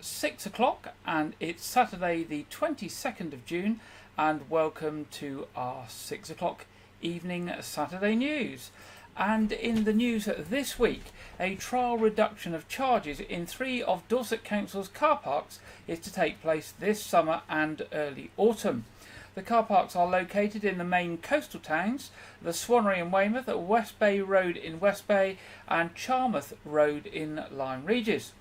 6 o'clock and it's Saturday the 22nd of June, and welcome to our 6 o'clock evening Saturday news. And in the news this week, a trial reduction of charges in 3 of Dorset Council's car parks is to take place this summer and early autumn. The car parks are located in the main coastal towns, the Swannery in Weymouth, West Bay Road in West Bay and Charmouth Road in Lyme Regis.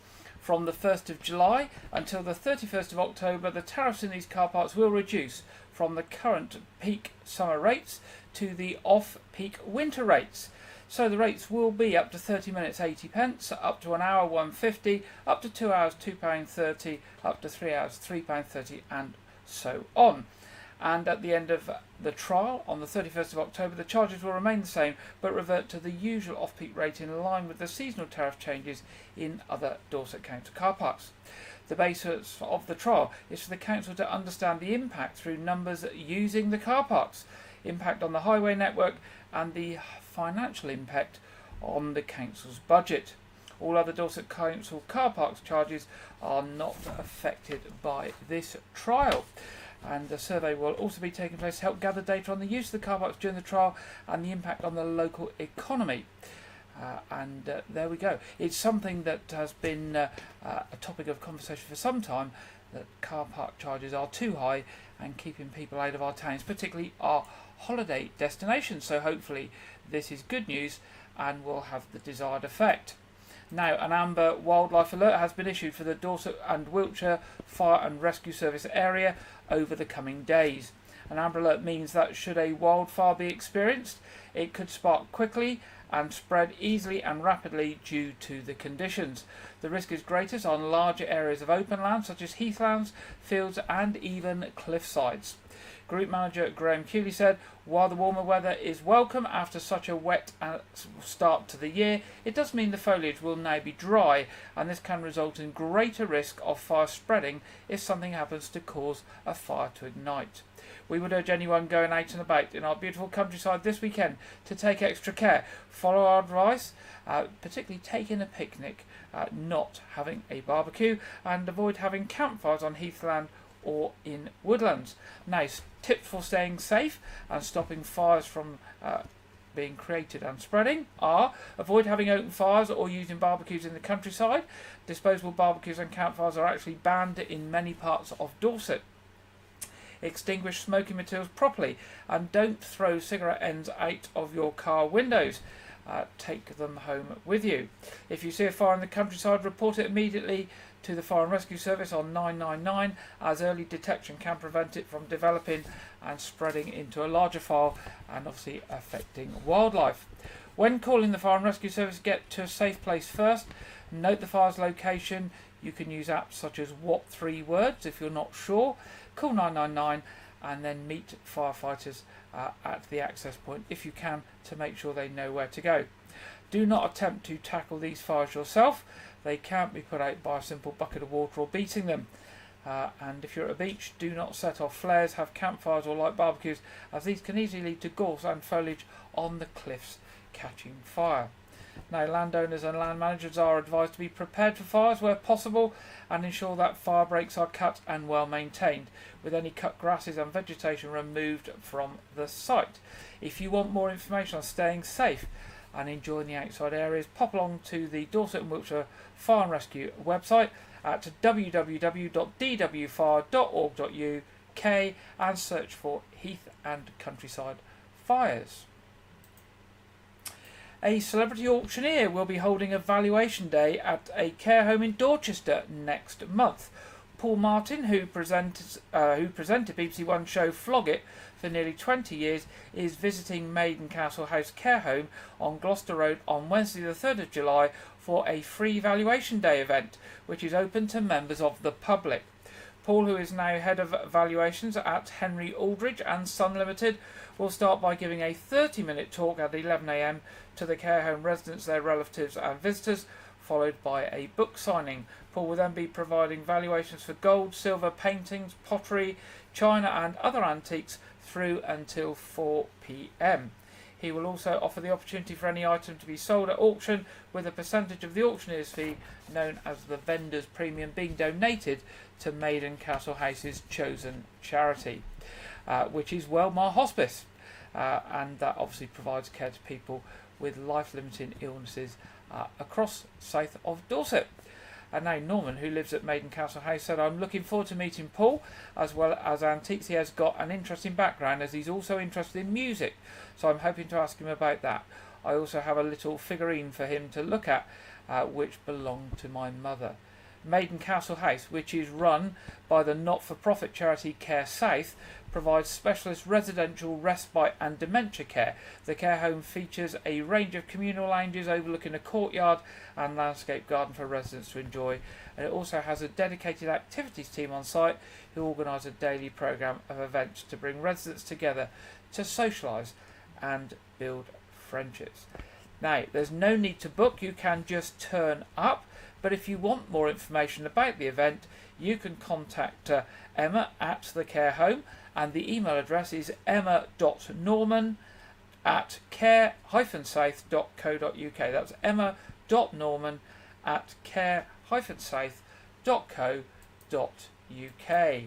From the 1st of July until the 31st of October, the tariffs in these car parks will reduce from the current peak summer rates to the off-peak winter rates. So the rates will be up to 30 minutes 80 pence, up to an hour £1.50, up to 2 hours £2.30, up to 3 hours £3.30 and so on. And at the end of the trial on the 31st of October, the charges will remain the same but revert to the usual off-peak rate in line with the seasonal tariff changes in other Dorset Council car parks. The basis of the trial is for the council to understand the impact through numbers using the car parks, impact on the highway network and the financial impact on the council's budget. All other Dorset Council car parks charges are not affected by this trial. And the survey will also be taking place to help gather data on the use of the car parks during the trial and the impact on the local economy. There we go. It's something that has been a topic of conversation for some time, that car park charges are too high and keeping people out of our towns, particularly our holiday destinations. So hopefully this is good news and will have the desired effect. Now, an amber wildlife alert has been issued for the Dorset and Wiltshire Fire and Rescue Service area over the coming days. An amber alert means that should a wildfire be experienced, it could spark quickly and spread easily and rapidly due to the conditions. The risk is greatest on larger areas of open land such as heathlands, fields and even cliff sides. Group Manager Graham Cooley said, while the warmer weather is welcome after such a wet start to the year, it does mean the foliage will now be dry, and this can result in greater risk of fire spreading if something happens to cause a fire to ignite. We would urge anyone going out and about in our beautiful countryside this weekend to take extra care, follow our advice, particularly taking a picnic, not having a barbecue, and avoid having campfires on heathland or in woodlands. Now, tips for staying safe and stopping fires from being created and spreading are: avoid having open fires or using barbecues in the countryside. Disposable barbecues and campfires are actually banned in many parts of Dorset. Extinguish smoking materials properly and don't throw cigarette ends out of your car windows. Take them home with you. If you see a fire in the countryside, report it immediately to the Fire and Rescue Service on 999, as early detection can prevent it from developing and spreading into a larger fire and obviously affecting wildlife. When calling the Fire and Rescue Service, get to a safe place first. Note the fire's location. You can use apps such as What 3 Words if you're not sure. Call 999 and then meet firefighters at the access point if you can, to make sure they know where to go. Do not attempt to tackle these fires yourself. They can't be put out by a simple bucket of water or beating them. And if you're at a beach, do not set off flares, have campfires or light barbecues, as these can easily lead to gorse and foliage on the cliffs catching fire. Now, landowners and land managers are advised to be prepared for fires where possible and ensure that fire breaks are cut and well maintained, with any cut grasses and vegetation removed from the site. If you want more information on staying safe and enjoying the outside areas, pop along to the Dorset and Wiltshire Fire and Rescue website at www.dwfire.org.uk and search for Heath and Countryside Fires. A celebrity auctioneer will be holding a valuation day at a care home in Dorchester next month. Paul Martin, who presented BBC One show Flog It for nearly 20 years, is visiting Maiden Castle House Care Home on Gloucester Road on Wednesday the 3rd of July for a free valuation day event, which is open to members of the public. Paul, who is now head of valuations at Henry Aldridge and Son Limited, will start by giving a 30-minute talk at 11 a.m. to the care home residents, their relatives and visitors, followed by a book signing. Paul will then be providing valuations for gold, silver, paintings, pottery, china and other antiques through until 4 p.m. He will also offer the opportunity for any item to be sold at auction with a percentage of the auctioneer's fee, known as the vendor's premium, being donated to Maiden Castle House's chosen charity, which is Wellmar Hospice, and that obviously provides care to people with life-limiting illnesses across south of Dorset. And now Norman, who lives at Maiden Castle House, said, "I'm looking forward to meeting Paul, as well as antiques. He has got an interesting background, as he's also interested in music, so I'm hoping to ask him about that. I also have a little figurine for him to look at, which belonged to my mother." Maiden Castle House, which is run by the not-for-profit charity Care South, provides specialist residential respite and dementia care. The care home features a range of communal lounges overlooking a courtyard and landscape garden for residents to enjoy, and it also has a dedicated activities team on site who organise a daily programme of events to bring residents together to socialise and build friendships. Now, there's no need to book, you can just turn up. But if you want more information about the event, you can contact Emma at the care home, and the email address is emma.norman@care-south.co.uk. That's emma.norman@care-south.co.uk.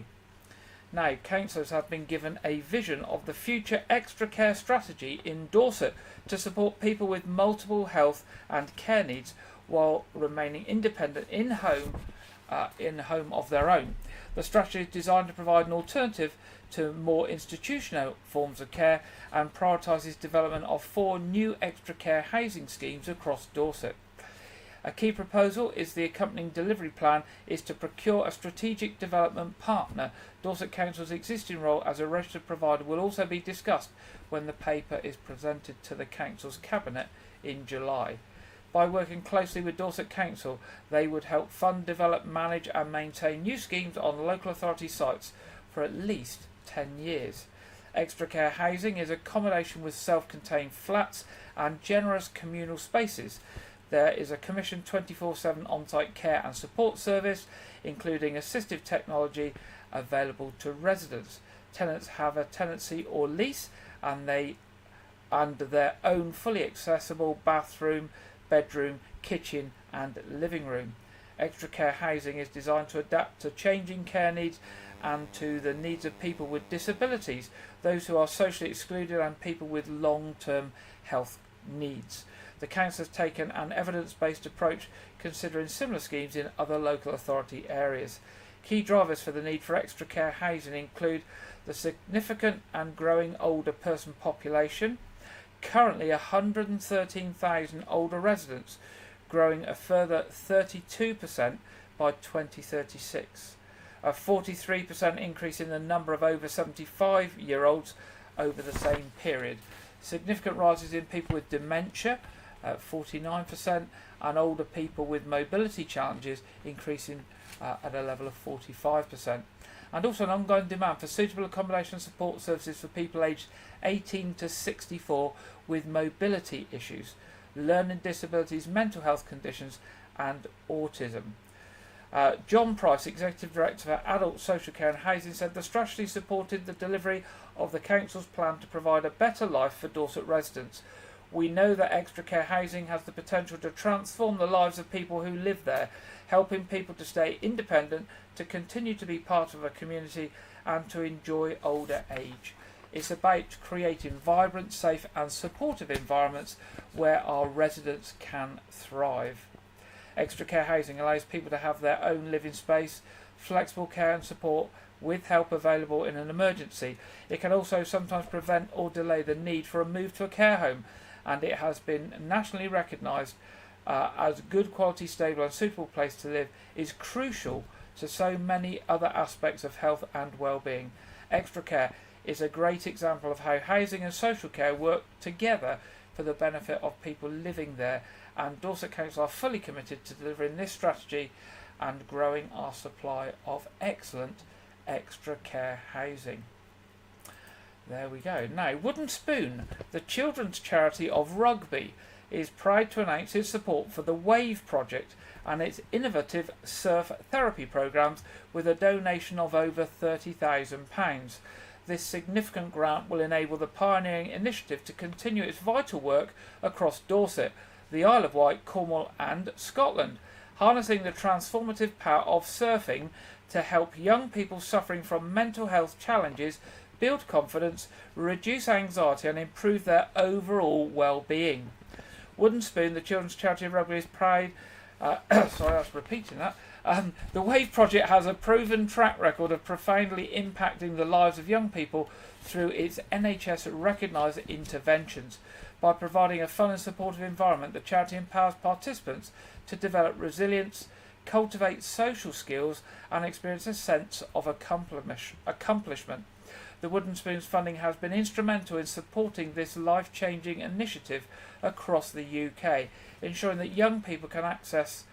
Now, councillors have been given a vision of the future extra care strategy in Dorset to support people with multiple health and care needs while remaining independent in home of their own. The strategy is designed to provide an alternative to more institutional forms of care and prioritises development of 4 new extra care housing schemes across Dorset. A key proposal is the accompanying delivery plan is to procure a strategic development partner. Dorset Council's existing role as a registered provider will also be discussed when the paper is presented to the Council's Cabinet in July. By working closely with Dorset Council, they would help fund, develop, manage and maintain new schemes on local authority sites for at least 10 years. Extra care housing is accommodation with self-contained flats and generous communal spaces. There is a commissioned 24/7 on-site care and support service, including assistive technology available to residents. Tenants have a tenancy or lease and their own fully accessible bathroom, bedroom, kitchen and living room. Extra care housing is designed to adapt to changing care needs and to the needs of people with disabilities, those who are socially excluded and people with long-term health needs. The Council has taken an evidence-based approach considering similar schemes in other local authority areas. Key drivers for the need for extra care housing include the significant and growing older person population, currently 113,000 older residents, growing a further 32% by 2036. A 43% increase in the number of over 75-year-olds over the same period. Significant rises in people with dementia, 49%, and older people with mobility challenges increasing at a level of 45%. And also an ongoing demand for suitable accommodation and support services for people aged 18 to 64 with mobility issues, learning disabilities, mental health conditions and autism. John Price, Executive Director for Adult Social Care and Housing, said the strategy supported the delivery of the Council's plan to provide a better life for Dorset residents. We know that extra care housing has the potential to transform the lives of people who live there, helping people to stay independent, to continue to be part of a community and to enjoy older age. It's about creating vibrant, safe and supportive environments where our residents can thrive. Extra care housing allows people to have their own living space, flexible care and support with help available in an emergency. It can also sometimes prevent or delay the need for a move to a care home, and it has been nationally recognised as a good quality, stable and suitable place to live is crucial to so many other aspects of health and well-being. Extra care is a great example of how housing and social care work together for the benefit of people living there, and Dorset Council are fully committed to delivering this strategy and growing our supply of excellent extra care housing. There we go. Now, Wooden Spoon, the children's charity of Rugby, is proud to announce its support for the WAVE project and its innovative surf therapy programmes with a donation of over £30,000. This significant grant will enable the pioneering initiative to continue its vital work across Dorset, the Isle of Wight, Cornwall and Scotland, harnessing the transformative power of surfing to help young people suffering from mental health challenges build confidence, reduce anxiety and improve their overall well-being. Wooden Spoon, the children's charity of Rugby, is proud. Sorry, I was repeating that. The WAVE project has a proven track record of profoundly impacting the lives of young people through its NHS recognised interventions. By providing a fun and supportive environment, the charity empowers participants to develop resilience, cultivate social skills and experience a sense of accomplishment. The Wooden Spoon's funding has been instrumental in supporting this life-changing initiative across the UK, ensuring that young people can access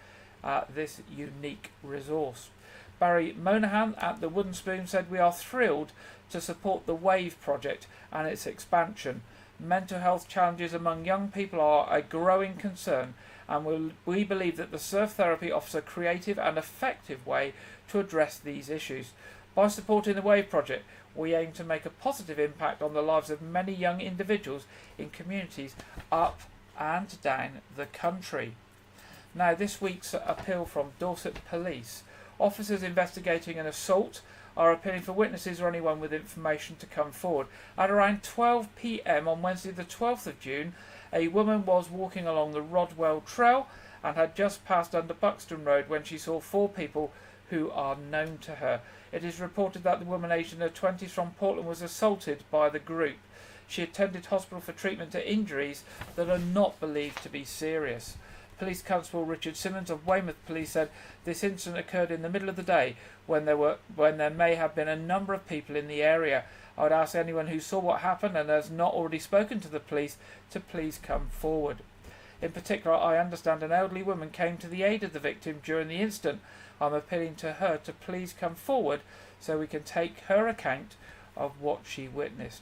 this unique resource. Barry Monahan at the Wooden Spoon said, "We are thrilled to support the WAVE project and its expansion. Mental health challenges among young people are a growing concern, and we believe that the surf therapy offers a creative and effective way to address these issues. By supporting the WAVE project, we aim to make a positive impact on the lives of many young individuals in communities up and down the country." Now, this week's appeal from Dorset Police. Officers investigating an assault are appealing for witnesses or anyone with information to come forward. At around 12 p.m. on Wednesday the 12th of June, a woman was walking along the Rodwell Trail and had just passed under Buxton Road when she saw 4 people who are known to her. It is reported that the woman aged in her 20s from Portland was assaulted by the group. She attended hospital for treatment to injuries that are not believed to be serious. Police Constable Richard Simmons of Weymouth Police said this incident occurred in the middle of the day when there may have been a number of people in the area. I would ask anyone who saw what happened and has not already spoken to the police to please come forward. In particular, I understand an elderly woman came to the aid of the victim during the incident. I'm appealing to her to please come forward so we can take her account of what she witnessed.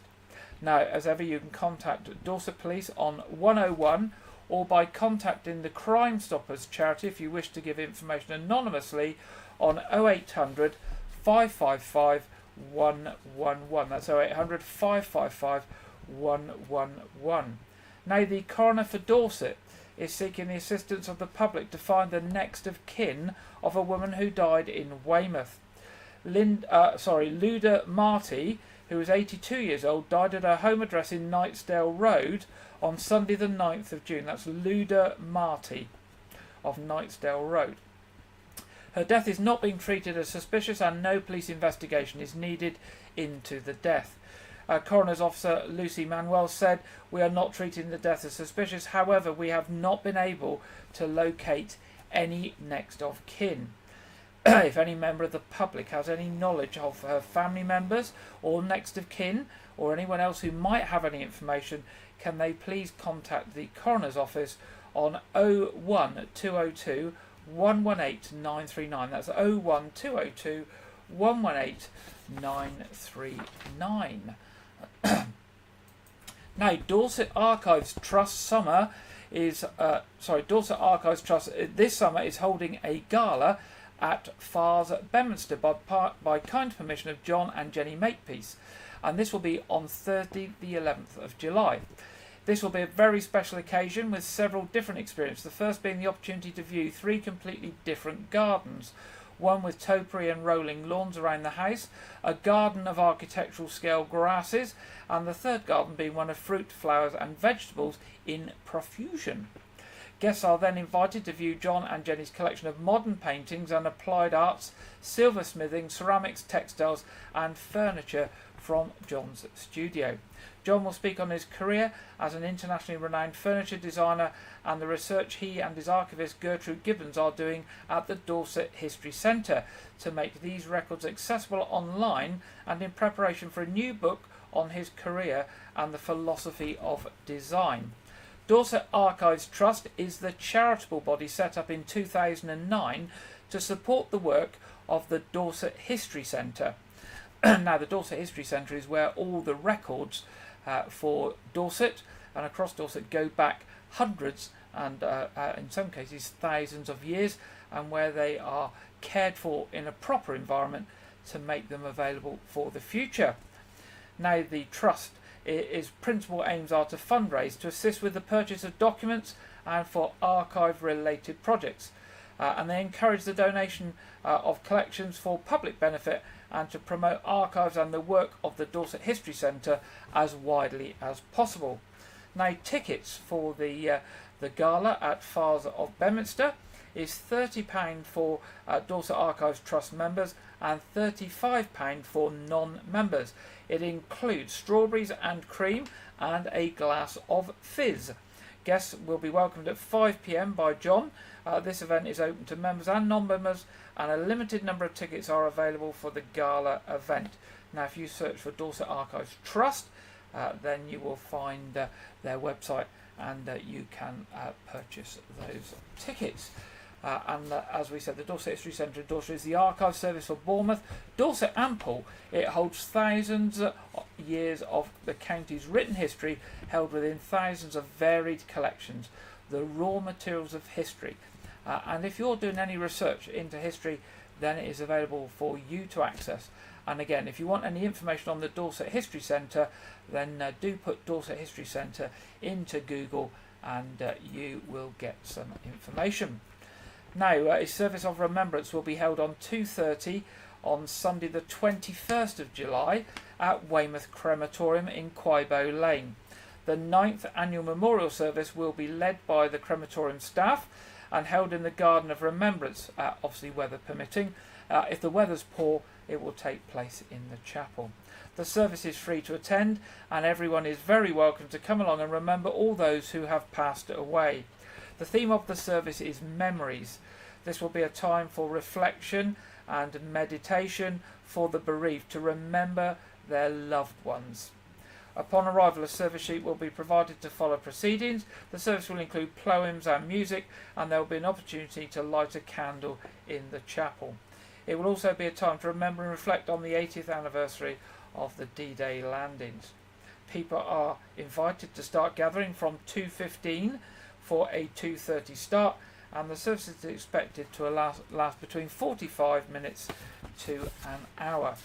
Now, as ever, you can contact Dorset Police on 101 or by contacting the Crime Stoppers charity if you wish to give information anonymously on 0800 555 111. That's 0800 555 111. Now, the coroner for Dorset is seeking the assistance of the public to find the next of kin of a woman who died in Weymouth. Luda Marty, who was 82 years old, died at her home address in Knightsdale Road on Sunday the 9th of June. That's Luda Marty of Knightsdale Road. Her death is not being treated as suspicious and no police investigation is needed into the death. Coroner's Officer Lucy Manuel said, "We are not treating the death as suspicious. However, we have not been able to locate any next of kin. If any member of the public has any knowledge of her family members or next of kin or anyone else who might have any information, can they please contact the Coroner's Office on 01202 118 939. That's 01202 118 939. Now, Dorset Archives Trust Dorset Archives Trust this summer is holding a gala at Fars Bedminster by kind permission of John and Jenny Makepeace, and this will be on Thursday the 11th of July. This will be a very special occasion with several different experiences, the first being the opportunity to view 3 completely different gardens, one with topiary and rolling lawns around the house, a garden of architectural scale grasses, and the third garden being one of fruit, flowers and vegetables in profusion. Guests are then invited to view John and Jenny's collection of modern paintings and applied arts, silversmithing, ceramics, textiles and furniture from John's studio. John will speak on his career as an internationally renowned furniture designer and the research he and his archivist Gertrude Gibbons are doing at the Dorset History Centre to make these records accessible online and in preparation for a new book on his career and the philosophy of design. Dorset Archives Trust is the charitable body set up in 2009 to support the work of the Dorset History Centre. Now, the Dorset History Centre is where all the records for Dorset and across Dorset go back hundreds and in some cases thousands of years, and where they are cared for in a proper environment to make them available for the future. Now the Trust, its principal aims are to fundraise, to assist with the purchase of documents and for archive related projects, and they encourage the donation of collections for public benefit and to promote archives and the work of the Dorset History Centre as widely as possible. Now tickets for the gala at Fars of Bedminster is £30 for Dorset Archives Trust members and £35 for non-members. It includes strawberries and cream and a glass of fizz. Guests will be welcomed at 5 p.m. by John. This event is open to members and non-members, and a limited number of tickets are available for the gala event. Now if you search for Dorset Archives Trust, then you will find their website, and you can purchase those tickets. As we said, the Dorset History Centre in Dorset is the archive service for Bournemouth, Dorset and Poole. It holds thousands of years of the county's written history, held within thousands of varied collections, the raw materials of history. And if you're doing any research into history, then it is available for you to access. And again, if you want any information on the Dorset History Centre, then do put Dorset History Centre into Google, and you will get some information. Now, a service of remembrance will be held on 2:30 on Sunday the 21st of July at Weymouth Crematorium in Quibo Lane. The 9th annual memorial service will be led by the crematorium staff and held in the Garden of Remembrance, obviously weather permitting. If the weather's poor, it will take place in the chapel. The service is free to attend, and everyone is very welcome to come along and remember all those who have passed away. The theme of the service is memories. This will be a time for reflection and meditation for the bereaved to remember their loved ones. Upon arrival, a service sheet will be provided to follow proceedings. The service will include poems and music, and there will be an opportunity to light a candle in the chapel. It will also be a time to remember and reflect on the 80th anniversary of the D-Day landings. People are invited to start gathering from 2:15 for a 2:30 start, and the service is expected to last between 45 minutes to an hour.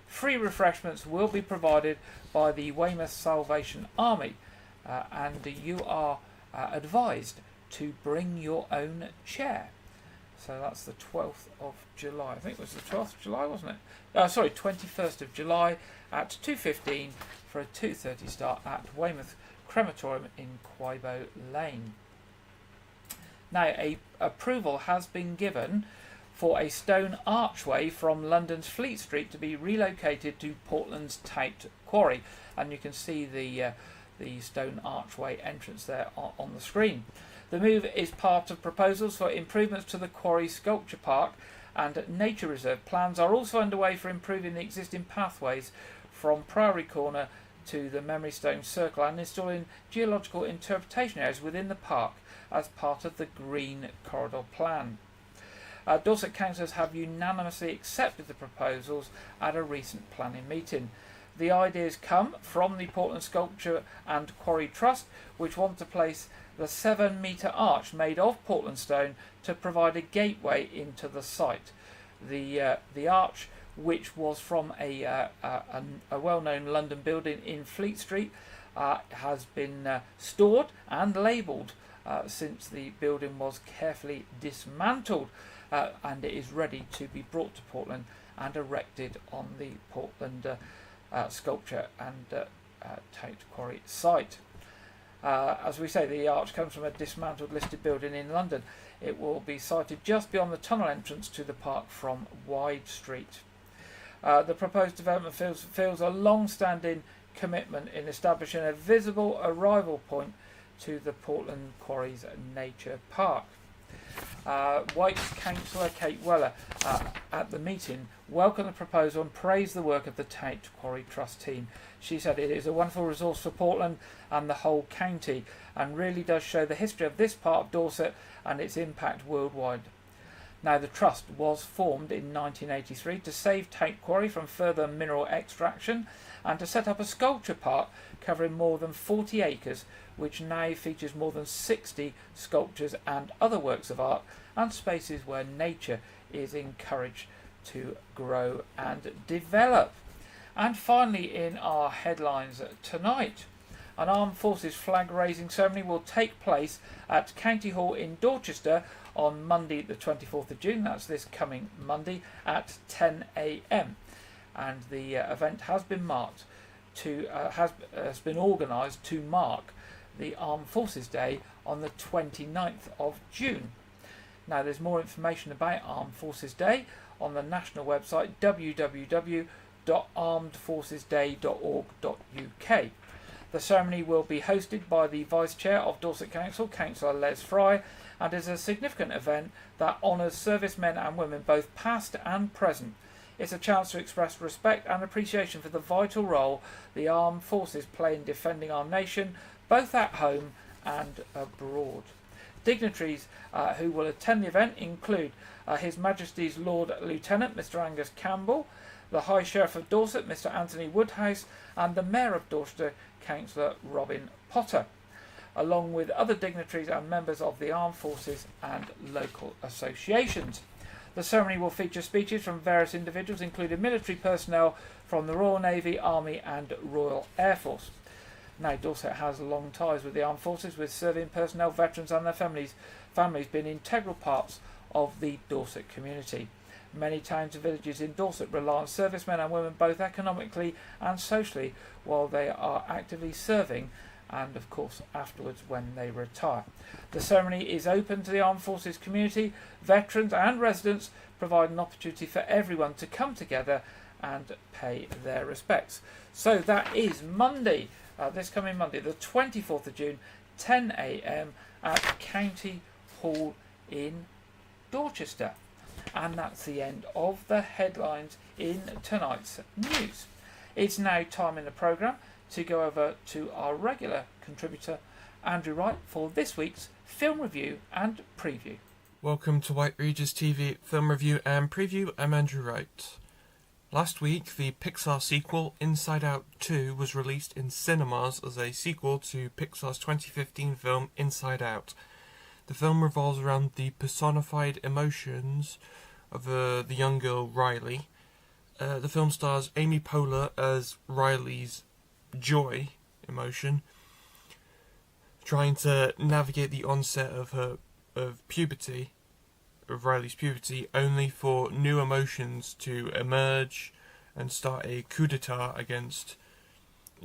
Free refreshments will be provided by the Weymouth Salvation Army, and you are advised to bring your own chair. So that's the 12th of July. I think it was the 12th of July, wasn't it? Sorry, 21st of July at 2:15 for a 2:30 start at Weymouth Crematorium in Quibo Lane. Now, approval has been given for a stone archway from London's Fleet Street to be relocated to Portland's Tout Quarry, and you can see the stone archway entrance there on the screen. The move is part of proposals for improvements to the Quarry Sculpture Park and Nature Reserve. Plans are also underway for improving the existing pathways from Priory Corner to the Memory Stone Circle and installing geological interpretation areas within the park as part of the Green Corridor Plan. Dorset councillors have unanimously accepted the proposals at a recent planning meeting. The ideas come from the Portland Sculpture and Quarry Trust, which want to place the 7-metre arch made of Portland stone to provide a gateway into the site. The arch, which was from a well-known London building in Fleet Street, has been stored and labelled since the building was carefully dismantled, and it is ready to be brought to Portland and erected on the Portland Sculpture and Tout Quarry site. As we say, the arch comes from a dismantled listed building in London. It will be sited just beyond the tunnel entrance to the park from Wide Street. The proposed development feels a long-standing commitment in establishing a visible arrival point to the Portland Quarries Nature Park. White's councillor Kate Weller at the meeting welcomed the proposal and praised the work of the Tout Quarry Trust team. She said it is a wonderful resource for Portland and the whole county, and really does show the history of this part of Dorset and its impact worldwide. Now, the trust was formed in 1983 to save Tout Quarry from further mineral extraction and to set up a sculpture park covering more than 40 acres, which now features more than 60 sculptures and other works of art, and spaces where nature is encouraged to grow and develop. And finally, in our headlines tonight, an Armed Forces flag raising ceremony will take place at County Hall in Dorchester on Monday the 24th of June, that's this coming Monday, at 10 a.m. And the event has been marked has been organised to mark the Armed Forces Day on the 29th of June. Now, there's more information about Armed Forces Day on the national website www.armedforcesday.org.uk. The ceremony will be hosted by the Vice Chair of Dorset Council, Councillor Les Fry, and is a significant event that honours servicemen and women both past and present. It's a chance to express respect and appreciation for the vital role the armed forces play in defending our nation, both at home and abroad. Dignitaries who will attend the event include His Majesty's Lord Lieutenant Mr Angus Campbell, the High Sheriff of Dorset Mr Anthony Woodhouse, and the Mayor of Dorset, Councillor Robin Potter, along with other dignitaries and members of the armed forces and local associations. The ceremony will feature speeches from various individuals, including military personnel from the Royal Navy, Army and Royal Air Force. Now, Dorset has long ties with the armed forces, with serving personnel, veterans and their families being integral parts of the Dorset community. Many towns and villages in Dorset rely on servicemen and women both economically and socially while they are actively serving, and of course afterwards when they retire. The ceremony is open to the armed forces community, veterans and residents, providing an opportunity for everyone to come together and pay their respects. So that is Monday, this coming Monday, the 24th of June, 10 a.m. at County Hall in Dorchester. And that's the end of the headlines in tonight's news. It's now time in the programme to go over to our regular contributor, Andrew Wright, for this week's film review and preview. Welcome to White Regis TV Film Review and Preview. I'm Andrew Wright. Last week, the Pixar sequel Inside Out 2 was released in cinemas as a sequel to Pixar's 2015 film Inside Out. The film revolves around the personified emotions of the young girl Riley. The film stars Amy Poehler as Riley's joy emotion, trying to navigate the onset of Riley's puberty, only for new emotions to emerge and start a coup d'etat against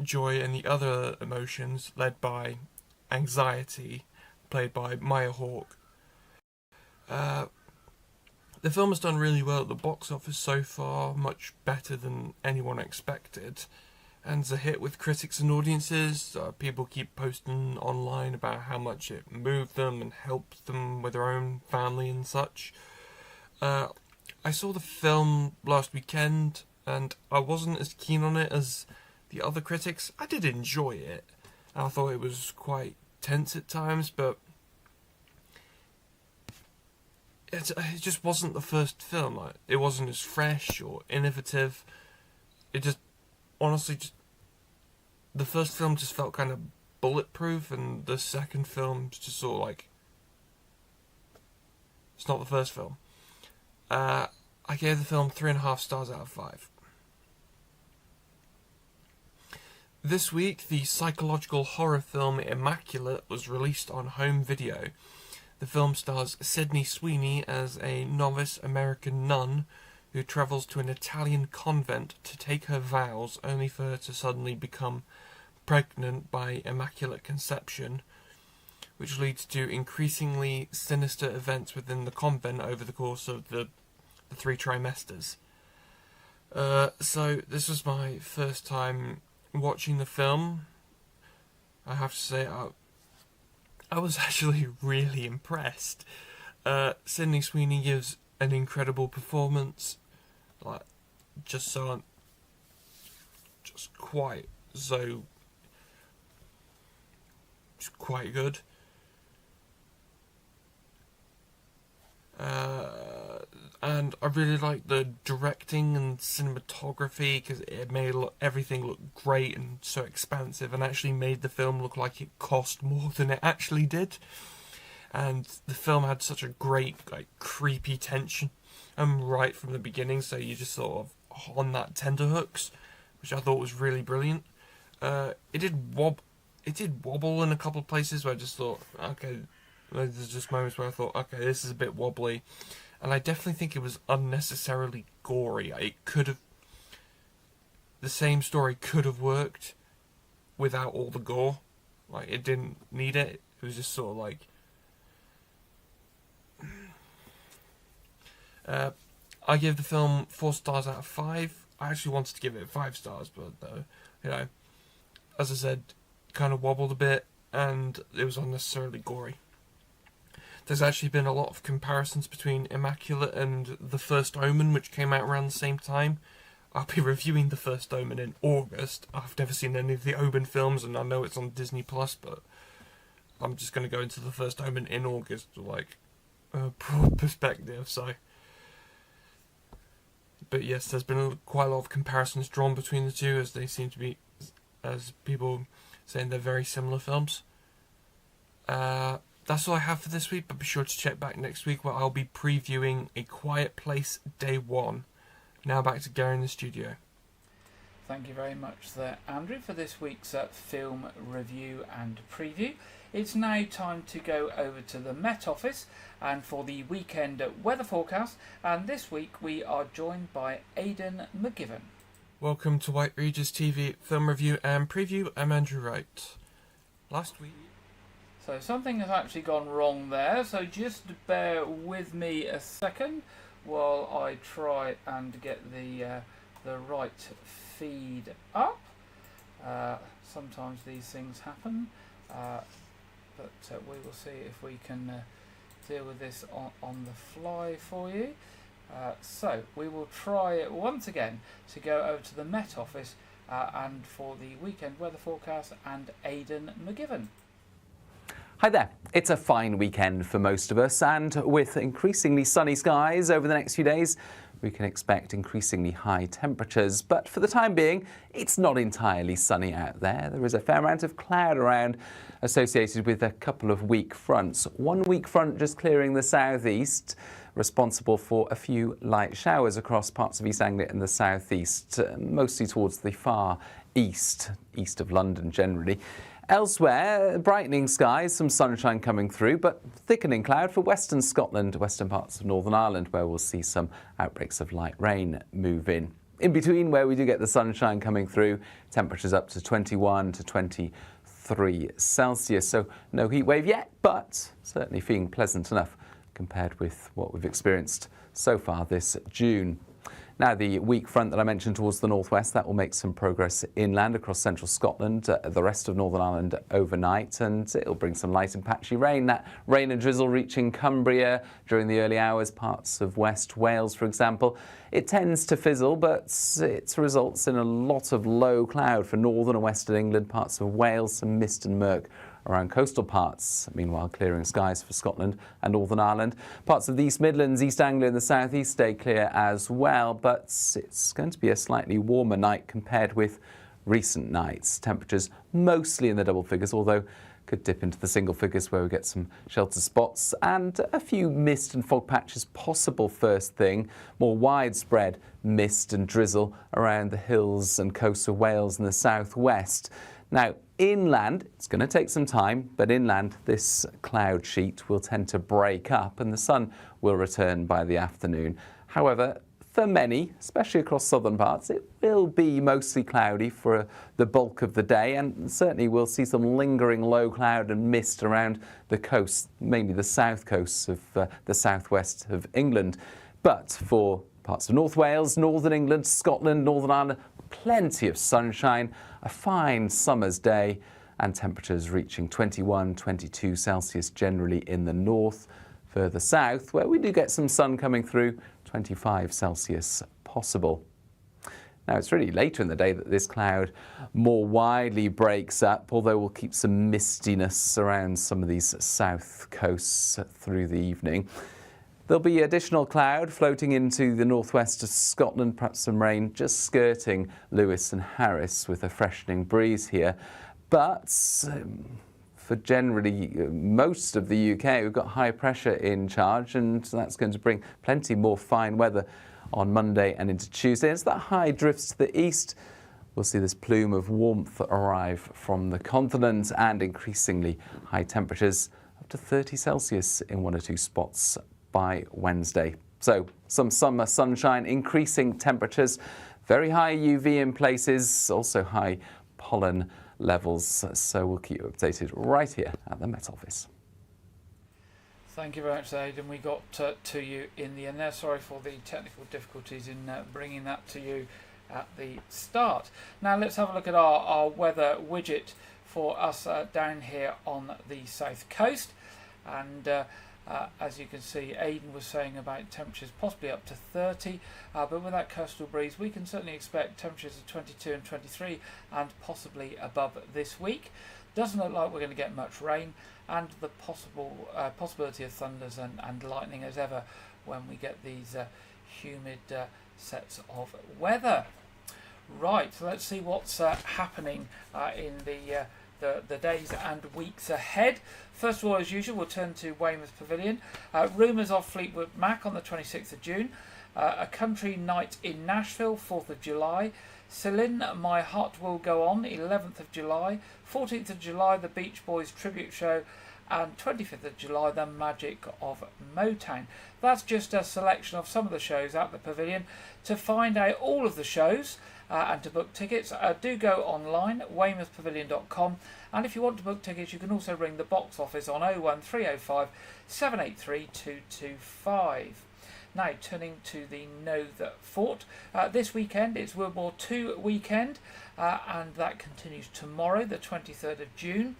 joy and the other emotions, led by anxiety, played by Maya Hawke. The film has done really well at the box office so far, much better than anyone expected, and it's a hit with critics and audiences. People keep posting online about how much it moved them and helped them with their own family and such. I saw the film last weekend, and I wasn't as keen on it as the other critics. I did enjoy it. I thought it was quite tense at times, but it just wasn't the first film. It wasn't as fresh or innovative. It just, honestly, the first film just felt kind of bulletproof, and the second film is just sort of like, it's not the first film. I gave the film 3.5 stars out of 5. This week, the psychological horror film Immaculate was released on home video. The film stars Sydney Sweeney as a novice American nun who travels to an Italian convent to take her vows, only for her to suddenly become pregnant by immaculate conception, which leads to increasingly sinister events within the convent over the course of the 3 trimesters. So this was my first time watching the film. I have to say, I was actually really impressed. Sydney Sweeney gives an incredible performance, just quite good. And I really like the directing and cinematography, because it made everything look great and so expansive, and actually made the film look like it cost more than it actually did. And the film had such a great, creepy tension right from the beginning, so you're just sort of on that tenterhooks, which I thought was really brilliant. It did wobble in a couple of places where I just thought, okay, there's just moments where I thought, okay, this is a bit wobbly. And I definitely think it was unnecessarily gory. The same story could have worked without all the gore. Like, it didn't need it. It was just sort of like... I give the film 4 stars out of 5. I actually wanted to give it 5 stars, but as I said, kind of wobbled a bit, and it was unnecessarily gory. There's actually been a lot of comparisons between Immaculate and The First Omen, which came out around the same time. I'll be reviewing The First Omen in August. I've never seen any of the Omen films, and I know it's on Disney+, but I'm just going to go into The First Omen in August with, like, a broad perspective, so... But yes, there's been quite a lot of comparisons drawn between the two, as they seem to be, as people saying they're very similar films. That's all I have for this week, but be sure to check back next week where I'll be previewing A Quiet Place Day 1. Now back to Gary in the studio. Thank you very much there, Andrew, for this week's film review and preview. It's now time to go over to the Met Office and for the weekend weather forecast, and this week we are joined by Aidan McGivern. Welcome to White Regis TV film review and preview. I'm Andrew Wright. Last week... So something has actually gone wrong there, so just bear with me a second while I try and get the right feed up. Sometimes these things happen, but we will see if we can deal with this on the fly for you. So we will try once again to go over to the Met Office and for the weekend weather forecast and Aidan McGivern. Hi there. It's a fine weekend for most of us, and with increasingly sunny skies over the next few days, we can expect increasingly high temperatures. But for the time being, it's not entirely sunny out there. There is a fair amount of cloud around associated with a couple of weak fronts. One weak front just clearing the southeast, responsible for a few light showers across parts of East Anglia and the southeast, mostly towards the far east of London generally. Elsewhere, brightening skies, some sunshine coming through, but thickening cloud for western Scotland, western parts of Northern Ireland, where we'll see some outbreaks of light rain move in. In between, where we do get the sunshine coming through, temperatures up to 21 to 23 Celsius. So no heat wave yet, but certainly feeling pleasant enough compared with what we've experienced so far this June. Now, the weak front that I mentioned towards the northwest, that will make some progress inland across central Scotland, the rest of Northern Ireland overnight, and it'll bring some light and patchy rain. That rain and drizzle reaching Cumbria during the early hours, parts of West Wales, for example. It tends to fizzle, but it results in a lot of low cloud for northern and western England, parts of Wales, some mist and murk around coastal parts, meanwhile clearing skies for Scotland and Northern Ireland. Parts of the East Midlands, East Anglia and the South East stay clear as well, but it's going to be a slightly warmer night compared with recent nights. Temperatures mostly in the double figures, although could dip into the single figures where we get some shelter spots and a few mist and fog patches possible first thing. More widespread mist and drizzle around the hills and coasts of Wales and the southwest. Now, inland, it's going to take some time, but inland this cloud sheet will tend to break up and the sun will return by the afternoon. However, for many, especially across southern parts, it will be mostly cloudy for the bulk of the day, and certainly we'll see some lingering low cloud and mist around the coast, mainly the south coasts of the southwest of England. But for parts of North Wales, Northern England, Scotland, Northern Ireland, plenty of sunshine, a fine summer's day, and temperatures reaching 21, 22 Celsius generally in the north. Further south, where we do get some sun coming through, 25 Celsius possible. Now, it's really later in the day that this cloud more widely breaks up, although we'll keep some mistiness around some of these south coasts through the evening. There'll be additional cloud floating into the northwest of Scotland, perhaps some rain just skirting Lewis and Harris with a freshening breeze here. But for generally most of the UK, we've got high pressure in charge, and that's going to bring plenty more fine weather on Monday and into Tuesday. As that high drifts to the east, We'll see this plume of warmth arrive from the continent and increasingly high temperatures, up to 30 Celsius in one or two spots by Wednesday. So some summer sunshine, increasing temperatures, very high UV in places, also high pollen levels. So we'll keep you updated right here at the Met Office. Thank you very much, Aidan. We got to you in the end there. Sorry for the technical difficulties in bringing that to you at the start. Now let's have a look at our weather widget for us down here on the south coast. And as you can see, Aidan was saying about temperatures possibly up to 30, but with that coastal breeze we can certainly expect temperatures of 22 and 23 and possibly above this week. Doesn't look like we're going to get much rain, and the possibility of thunders and lightning as ever when we get these humid sets of weather. Right, so let's see what's happening in the days and weeks ahead. First of all, as usual, we'll turn to Weymouth Pavilion. Rumours of Fleetwood Mac on the 26th of June. A country night in Nashville, 4th of July. Celine, My Heart Will Go On, 11th of July. 14th of July, the Beach Boys tribute show. And 25th of July, the Magic of Motown. That's just a selection of some of the shows at the Pavilion. To find out all of the shows and to book tickets, do go online, weymouthpavilion.com. And if you want to book tickets, you can also ring the box office on 01305 783 225. Now, turning to the Knowth Fort. This weekend, it's World War II weekend, and that continues tomorrow, the 23rd of June.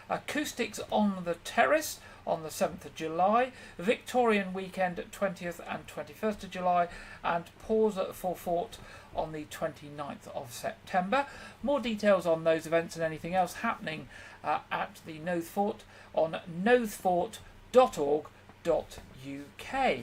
Acoustics on the Terrace on the 7th of July, Victorian weekend 20th and 21st of July, and Pause for Fort on the 29th of September. More details on those events and anything else happening at the Knowth Fort on knowthfort.org.uk.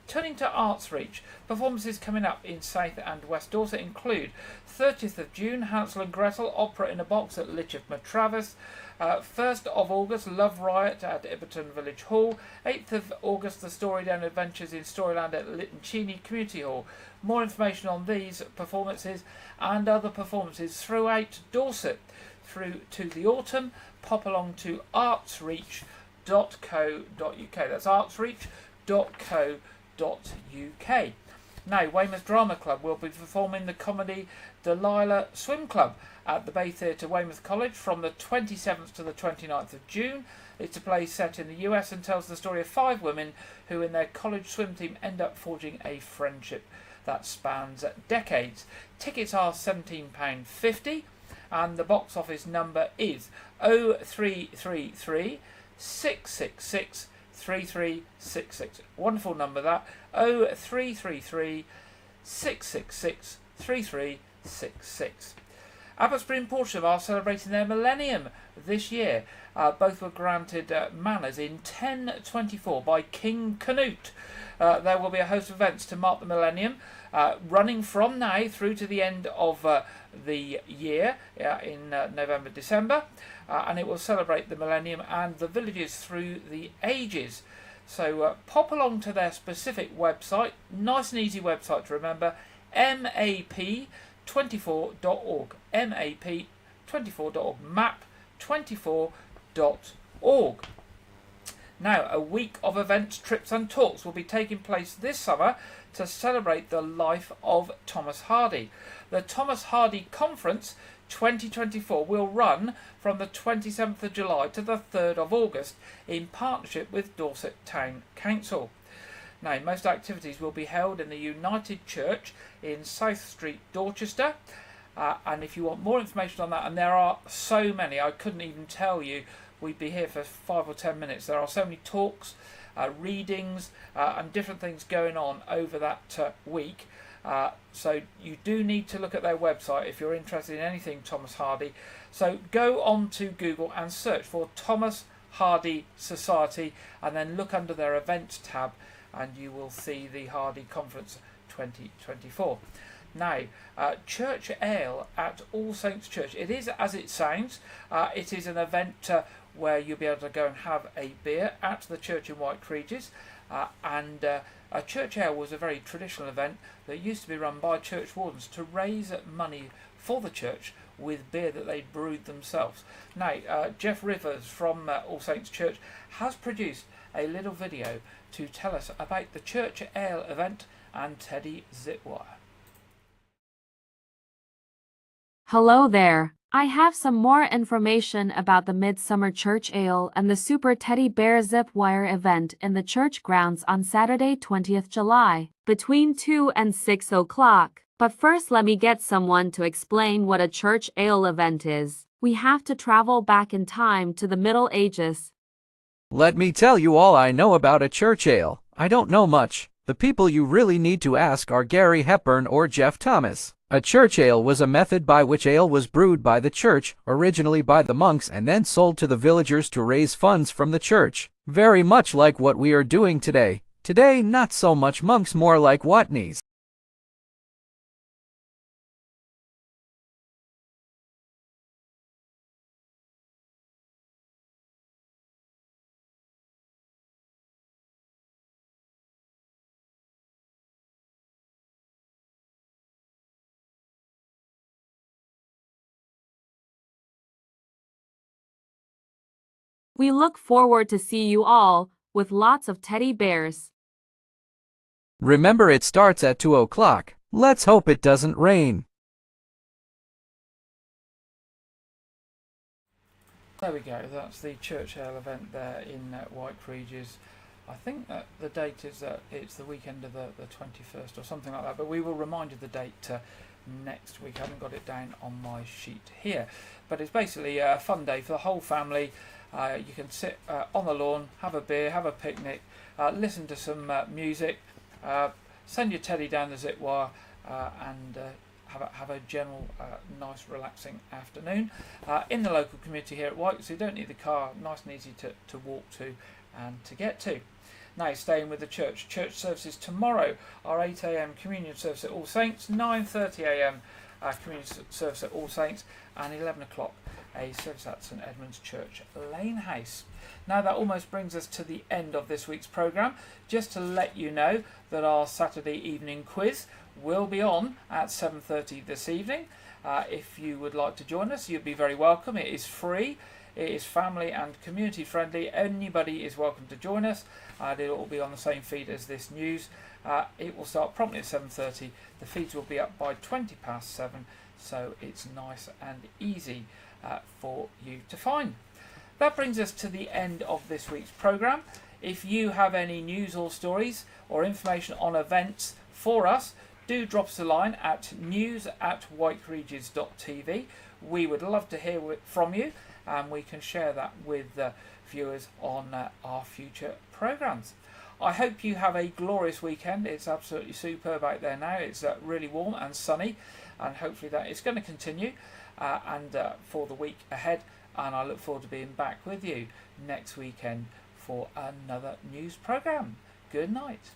Turning to Arts Reach, performances coming up in South and West Dorset include 30th of June, Hansel and Gretel, Opera in a Box at Lich of Matravis. 1st of August, Love Riot at Iberton Village Hall. 8th of August, the Storyland Adventures in Storyland at Lytton Cheney Community Hall. More information on these performances and other performances throughout Dorset through to the autumn. Pop along to artsreach.co.uk. That's artsreach.co.uk. Now, Weymouth Drama Club will be performing the comedy Delilah Swim Club at the Bay Theatre, Weymouth College, from the 27th to the 29th of June. It's a play set in the US and tells the story of 5 women who in their college swim team end up forging a friendship that spans decades. Tickets are £17.50 and the box office number is 0333 666 3366. Wonderful number that, 0333 666 3366. Abbotsbury and Portsham are celebrating their millennium this year. Both were granted manors in 1024 by King Canute. There will be a host of events to mark the millennium, running from now through to the end of the year in November, December, and it will celebrate the millennium and the villages through the ages. So pop along to their specific website, nice and easy website to remember, map24.org, map24.org, map24.org. Now, a week of events, trips and talks will be taking place this summer to celebrate the life of Thomas Hardy. The Thomas Hardy Conference 2024 will run from the 27th of July to the 3rd of August in partnership with Dorset Town Council. Now, most activities will be held in the United Church in South Street, Dorchester. And if you want more information on that, and there are so many, I couldn't even tell you, we'd be here for 5 or 10 minutes. There are so many talks, readings, and different things going on over that week. So you do need to look at their website if you're interested in anything Thomas Hardy. So go on to Google and search for Thomas Hardy Society and then look under their events tab and you will see the Hardy Conference 2024. Now, Church Ale at All Saints Church. It is as it sounds. It is an event where you'll be able to go and have a beer at the church in White Regis. A church ale was a very traditional event that used to be run by church wardens to raise money for the church with beer that they brewed themselves. Now, Jeff Rivers from All Saints Church has produced a little video to tell us about the church ale event and Teddy Zipwire. Hello there. I have some more information about the Midsummer Church Ale and the Super Teddy Bear Zipwire event in the church grounds on Saturday, 20th July, between 2 and 6 o'clock. But first let me get someone to explain what a church ale event is. We have to travel back in time to the Middle Ages. Let me tell you all I know about a church ale. I don't know much. The people you really need to ask are Gary Hepburn or Jeff Thomas. A church ale was a method by which ale was brewed by the church, originally by the monks and then sold to the villagers to raise funds from the church. Very much like what we are doing today. Today, not so much monks, more like Watneys. We look forward to see you all, with lots of teddy bears. Remember, it starts at 2 o'clock. Let's hope it doesn't rain. There we go, that's the church ale event there in White Regis. I think that the date is it's the weekend of the 21st or something like that, but we will remind you the date next week. I haven't got it down on my sheet here, but it's basically a fun day for the whole family. You can sit on the lawn, have a beer, have a picnic, listen to some music, send your teddy down the zip wire, and have a general nice relaxing afternoon in the local community here at White. So you don't need the car, nice and easy to walk to and to get to. Now, staying with the church services tomorrow are 8 a.m. communion service at All Saints, 9:30 a.m. Communion service at All Saints, and 11 o'clock a service at St Edmund's Church, Lane House. Now that almost brings us to the end of this week's programme. Just to let you know that our Saturday evening quiz will be on at 7:30 this evening. If you would like to join us, you'd be very welcome. It is free, it is family and community friendly. Anybody is welcome to join us, and it will be on the same feed as this news. It will start promptly at 7:30. The feeds will be up by 7:20, so it's nice and easy for you to find. That brings us to the end of this week's programme. If you have any news or stories or information on events for us, do drop us a line at news@whiteregis.tv. We would love to hear from you, and we can share that with viewers on our future programmes. I hope you have a glorious weekend. It's absolutely superb out there now. It's really warm and sunny, and hopefully that is going to continue for the week ahead. And I look forward to being back with you next weekend for another news programme. Good night.